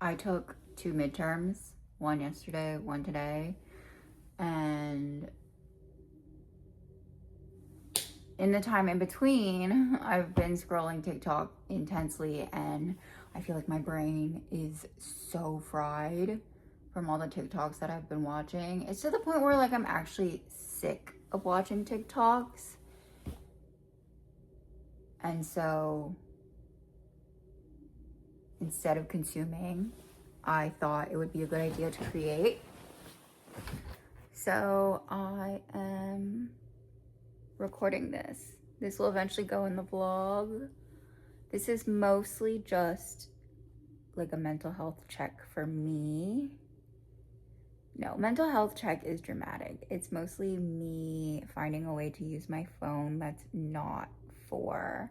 I took 2 midterms, one yesterday, one today, and in the time in between, I've been scrolling TikTok intensely, and I feel like my brain is so fried from all the TikToks that I've been watching. It's to the point where like I'm actually sick of watching TikToks. And so instead of consuming, I thought it would be a good idea to create. So I am recording this. This will eventually go in the vlog. This is mostly just like a mental health check for me. No, mental health check is dramatic. It's mostly me finding a way to use my phone that's not for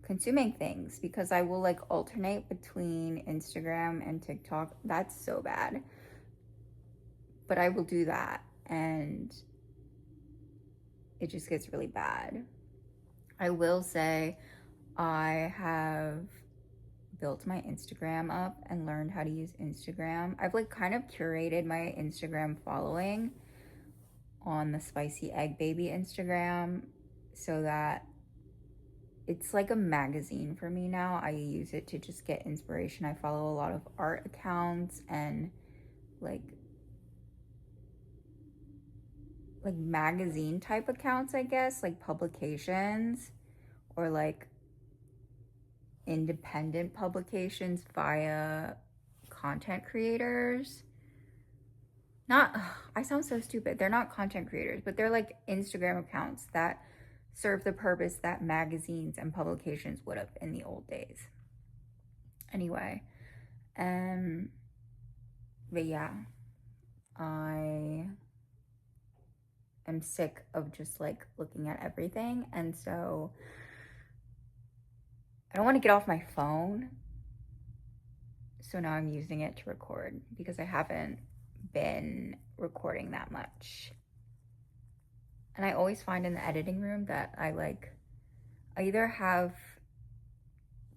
consuming things, because I will like alternate between Instagram and TikTok. That's so bad. But I will do that and it just gets really bad. I will say I have built my Instagram up and learned how to use Instagram. I've like kind of curated my Instagram following on the Spicy Egg Baby Instagram so that it's like a magazine for me now. I use it to just get inspiration. I follow a lot of art accounts and like magazine type accounts, I guess, like publications or like independent publications via content creators. Not, I sound so stupid. They're not content creators, but they're like Instagram accounts that serve the purpose that magazines and publications would have in the old days. Anyway, but yeah, I am sick of just like looking at everything, and so I don't want to get off my phone. So now I'm using it to record because I haven't been recording that much. And I always find in the editing room that I either have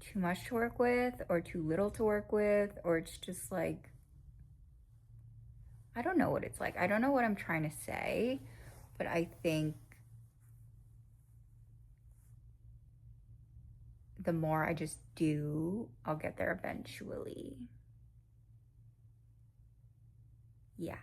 too much to work with or too little to work with, or it's just like, I don't know what it's like. I don't know what I'm trying to say, but I think the more I just do, I'll get there eventually. Yeah.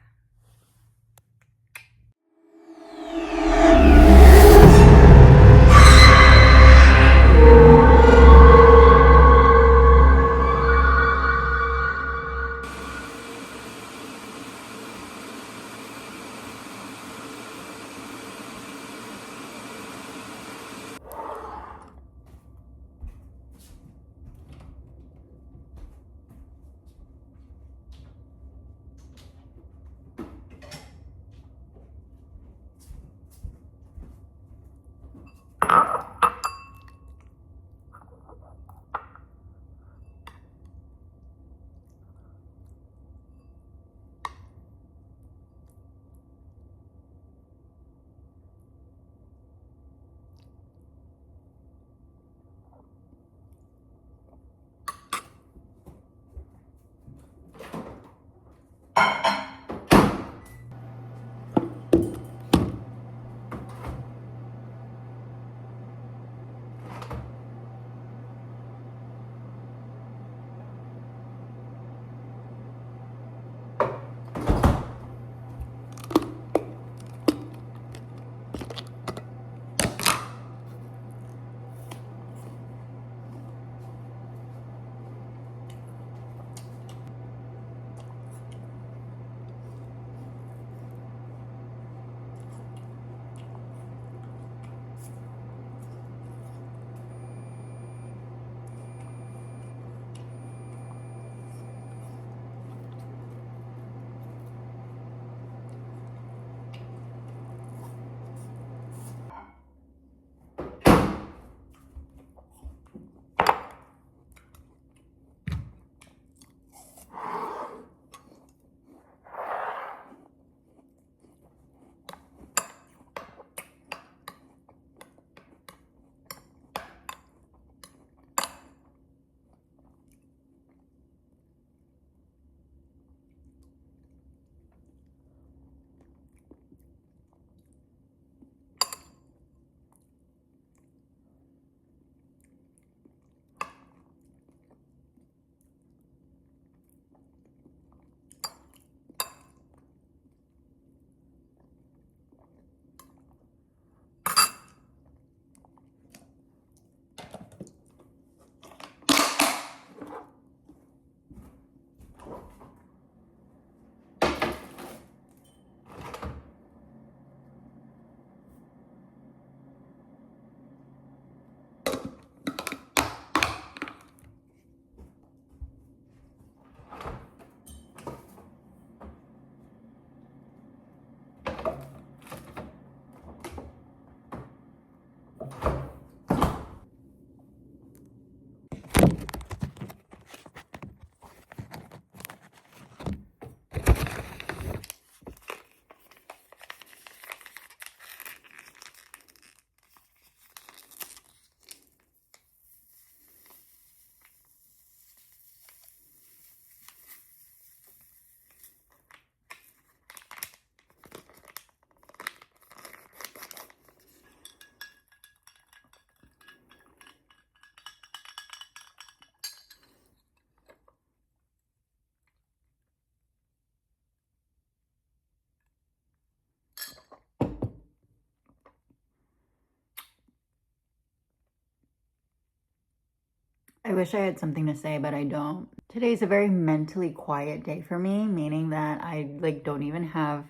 wish I had something to say, but I don't. Today's a very mentally quiet day for me, meaning that I like don't even have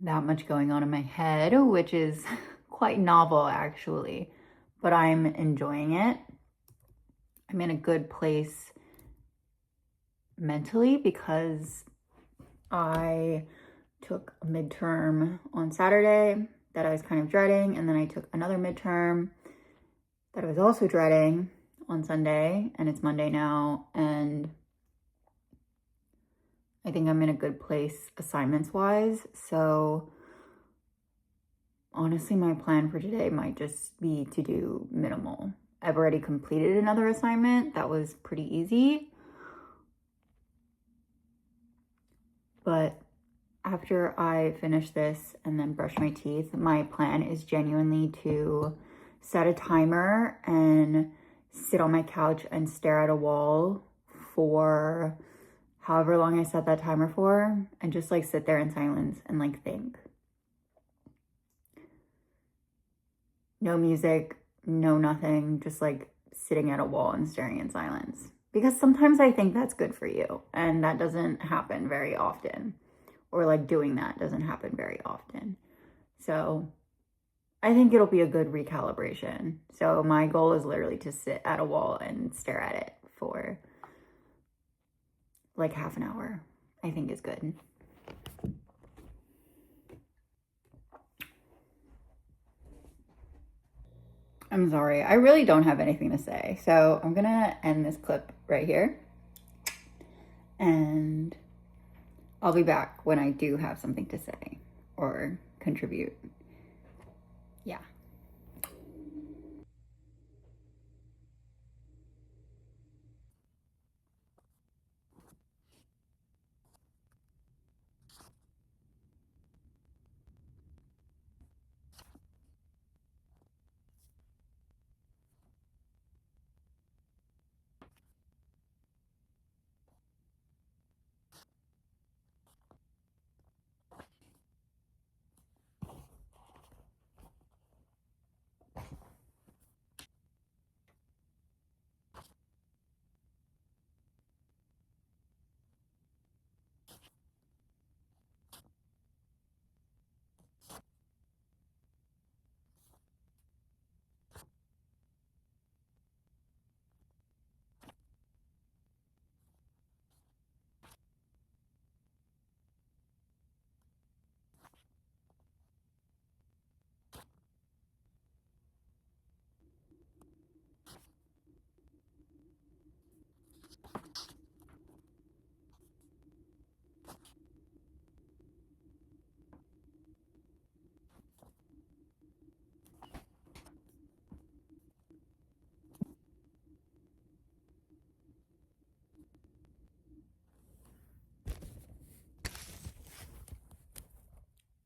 that much going on in my head, which is quite novel actually, but I'm enjoying it. I'm in a good place mentally because I took a midterm on Saturday that I was kind of dreading, and then I took another midterm that I was also dreading on Sunday, and it's Monday now, and I think I'm in a good place assignments wise. So honestly, my plan for today might just be to do minimal. I've already completed another assignment that was pretty easy, but after I finish this and then brush my teeth, my plan is genuinely to set a timer and sit on my couch and stare at a wall for however long I set that timer for, and just like sit there in silence and like think. No music, no nothing, just like sitting at a wall and staring in silence. Because sometimes I think that's good for you, and that doesn't happen very often. Or like doing that doesn't happen very often. So I think it'll be a good recalibration. So my goal is literally to sit at a wall and stare at it for like half an hour. I think is good. I'm sorry, I really don't have anything to say. So I'm gonna end this clip right here. And I'll be back when I do have something to say or contribute. Yeah.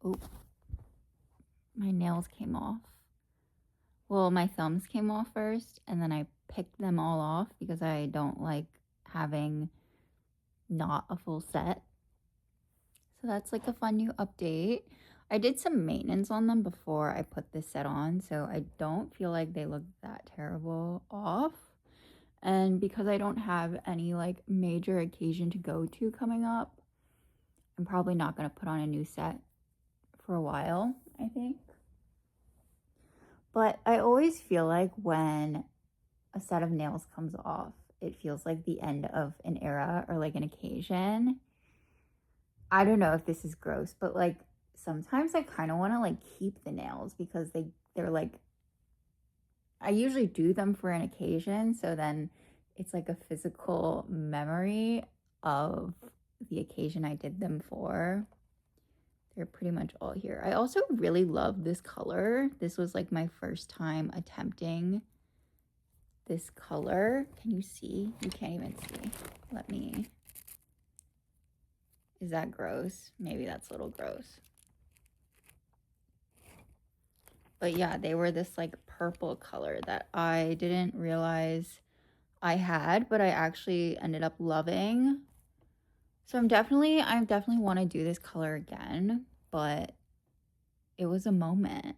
Oh, my nails came off. Well, my thumbs came off first, and then I picked them all off because I don't like having not a full set. So that's like a fun new update. I did some maintenance on them before I put this set on, so I don't feel like they look that terrible off. And because I don't have any like major occasion to go to coming up, I'm probably not going to put on a new set for a while, I think. But I always feel like when a set of nails comes off, it feels like the end of an era or like an occasion. I don't know if this is gross, but like sometimes I kind of want to like keep the nails because they're like, I usually do them for an occasion, so then it's like a physical memory of the occasion I did them for. They're pretty much all here. I also really love this color. This was like my first time attempting this color. Can you see? You can't even see. Let me. Is that gross? Maybe that's a little gross. But yeah, they were this like purple color that I didn't realize I had, but I actually ended up loving. So I definitely want to do this color again, but it was a moment.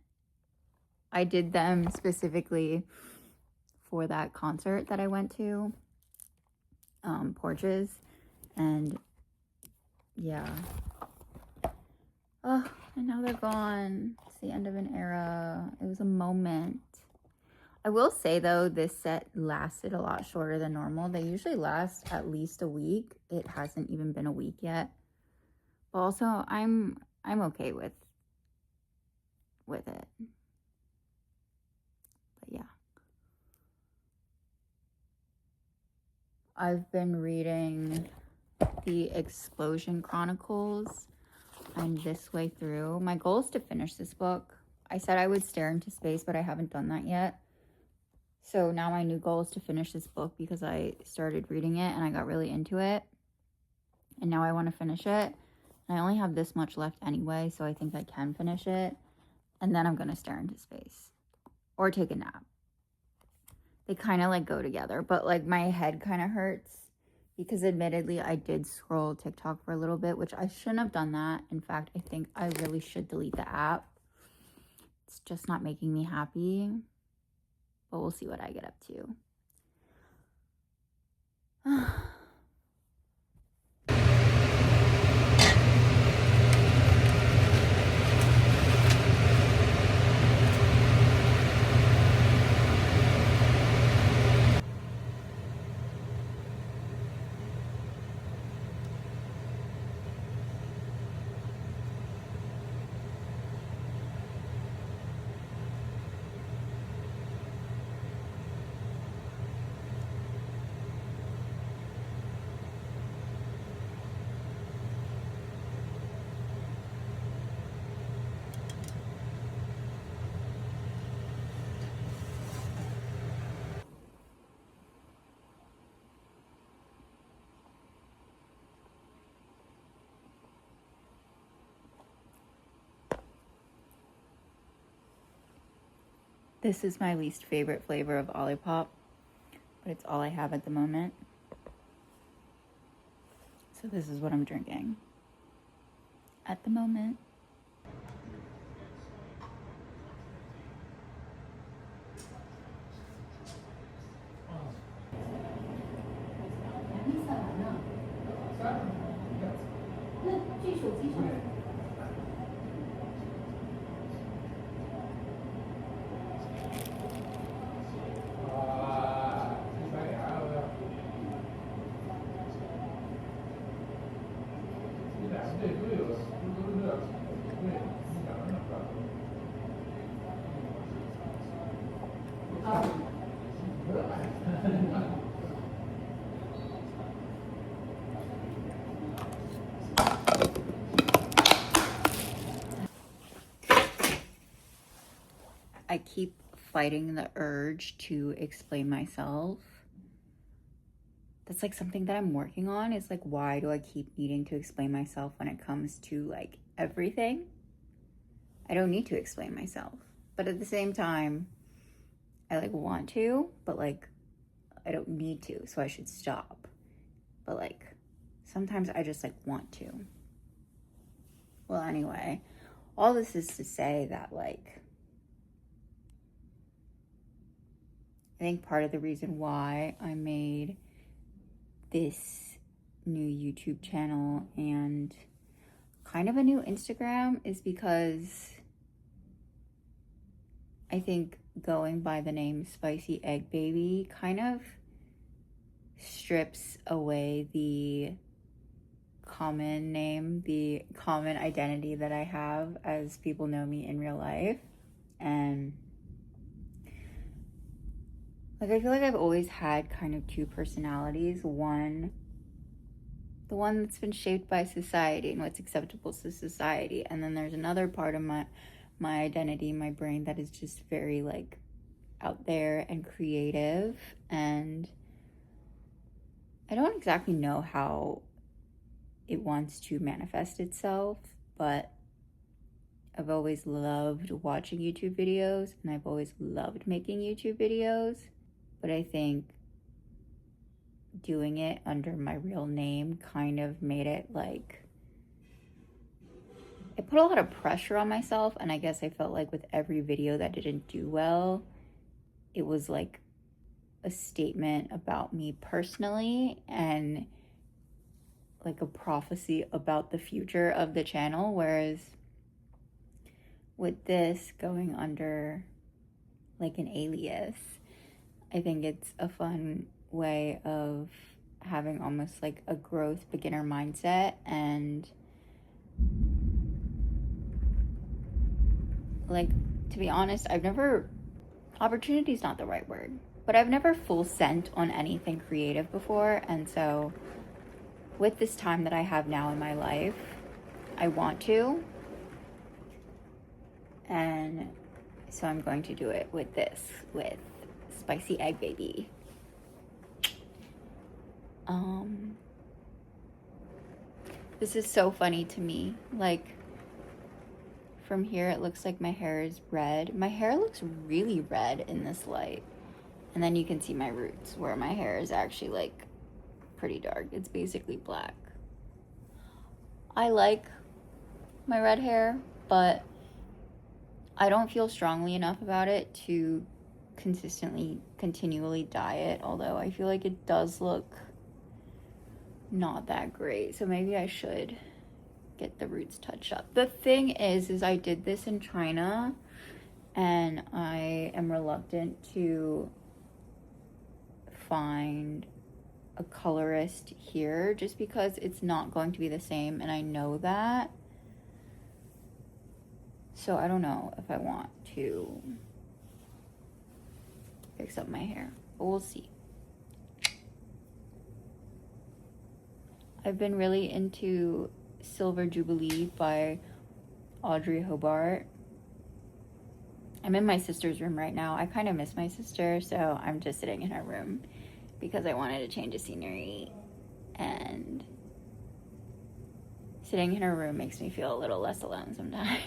I did them specifically for that concert that I went to, Porches, and yeah. Oh, and now they're gone. It's the end of an era. It was a moment. I will say though, this set lasted a lot shorter than normal. They usually last at least a week. It hasn't even been a week yet. But also, I'm okay with it. But yeah. I've been reading the Explosion Chronicles. I'm this way through. My goal is to finish this book. I said I would stare into space, but I haven't done that yet. So now my new goal is to finish this book because I started reading it and I got really into it. And now I want to finish it. And I only have this much left anyway, so I think I can finish it. And then I'm going to stare into space. Or take a nap. They kind of like go together, but like my head kind of hurts because admittedly I did scroll TikTok for a little bit, which I shouldn't have done that. In fact, I think I really should delete the app. It's just not making me happy, but we'll see what I get up to. This is my least favorite flavor of Olipop, but it's all I have at the moment. So this is what I'm drinking at the moment. I keep fighting the urge to explain myself. That's like something that I'm working on. It's like, why do I keep needing to explain myself when it comes to like everything? I don't need to explain myself. But at the same time, I like want to, but like I don't need to, so I should stop. But like sometimes I just like want to. Well, anyway, all this is to say that like I think part of the reason why I made this new YouTube channel and kind of a new Instagram is because I think going by the name Spicy Egg Baby kind of strips away the common name, the common identity that I have as people know me in real life. And like, I feel like I've always had kind of two personalities. One, the one that's been shaped by society and what's acceptable to society. And then there's another part of my identity, my brain, that is just very like out there and creative. And I don't exactly know how it wants to manifest itself, but I've always loved watching YouTube videos and I've always loved making YouTube videos. But I think doing it under my real name kind of made it like, it put a lot of pressure on myself. And I guess I felt like with every video that didn't do well, it was like a statement about me personally and like a prophecy about the future of the channel, whereas with this going under like an alias, I think it's a fun way of having almost like a growth beginner mindset. And like, to be honest, opportunity's not the right word, but I've never full sent on anything creative before. And so with this time that I have now in my life, I want to. And so I'm going to do it with Spicy Egg Baby. This is so funny to me. Like, from here it looks like my hair is red. My hair looks really red in this light. And then you can see my roots where my hair is actually like pretty dark. It's basically black. I like my red hair, but I don't feel strongly enough about it to continually dye it, although I feel like it does look not that great. So maybe I should get the roots touched up. The thing is I did this in China and I am reluctant to find a colorist here just because it's not going to be the same, and I know that. So I don't know if I want to fix up my hair, but we'll see. I've been really into Silver Jubilee by Audrey Hobart. I'm in my sister's room right now. I kind of miss my sister, so I'm just sitting in her room because I wanted to change the scenery, and sitting in her room makes me feel a little less alone sometimes.